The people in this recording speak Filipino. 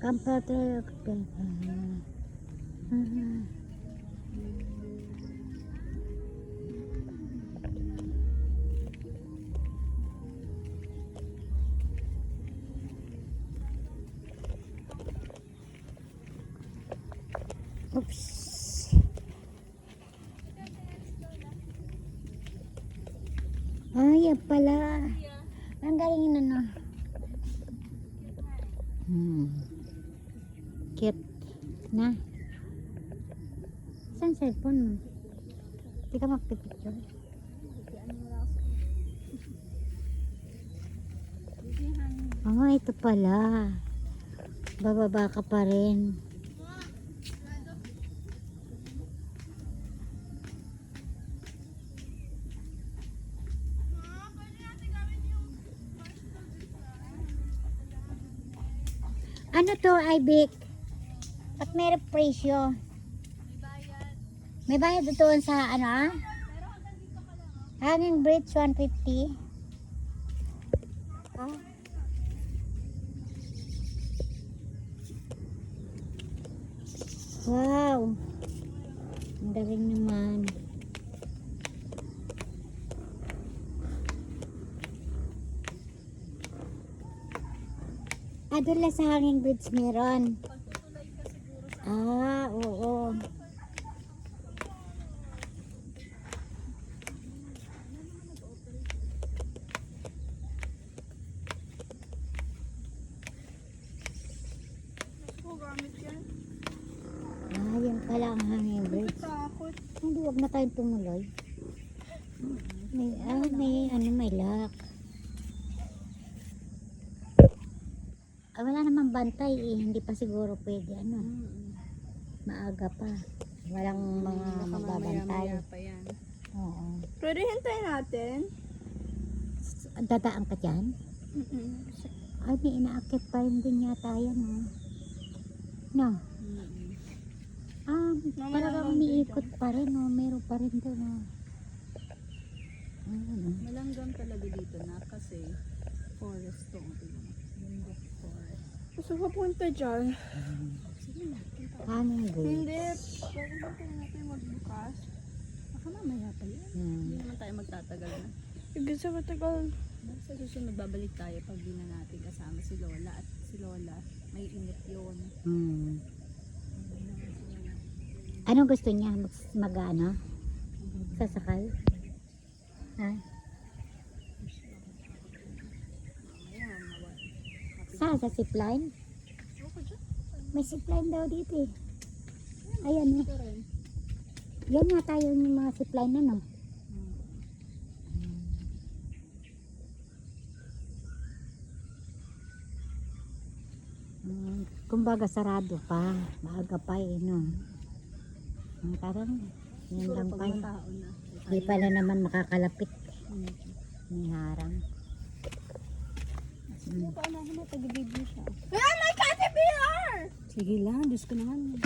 Computer. Oops. Ay, yan pala. Ang galing na no. Cute. Na. Saan cellphone mo? Hindi ka magpipicture. Oh, ito pala. Bababa ka pa rin. Ano to, Ibik? At meron presyo. May bayad doon sa ano ah? Hanging bridge 150. Ah. Wow. Ang galing naman. Doon lang sa hanging bridge meron. Ah, oo. Yan pala ang hanging bridge. Hindi, wag na tayong tumuloy. May lock. Wala namang bantay eh. Hindi pa siguro pwede ano. Maaga pa. Walang mga magbabantay. Oo. Pwede hintayin natin. Dadaan ka dyan? Ay, may inaakit pa rin din yata yan oh. No? Talagang umiikot pa rin oh. Meron pa rin doon oh. Malanggam talaga dito na kasi forest to. Gusto ko punta dyan. Hanging bridge. Hindi. Pwede ba tayo natin magbukas? Baka mamaya pa yan. Hindi naman tayo magtatagal na. Sige sa matagal. Sa susunod babalik tayo pag di na natin kasama si Lola. At si Lola may init yun. Anong gusto niya? Mag-ano? Sasakay? Ha? Sa zipline? May zipline daw dito eh. Ayan oh. Yan nga tayo yung mga zipline na no. Kumbaga sarado pa. Maaga pa eh no. Parang yan lang pa yun. Di pala naman makakalapit. May harang. Paunahin mo, tag-video siya. May caterpillar! Sige lang, Diyos ko naman.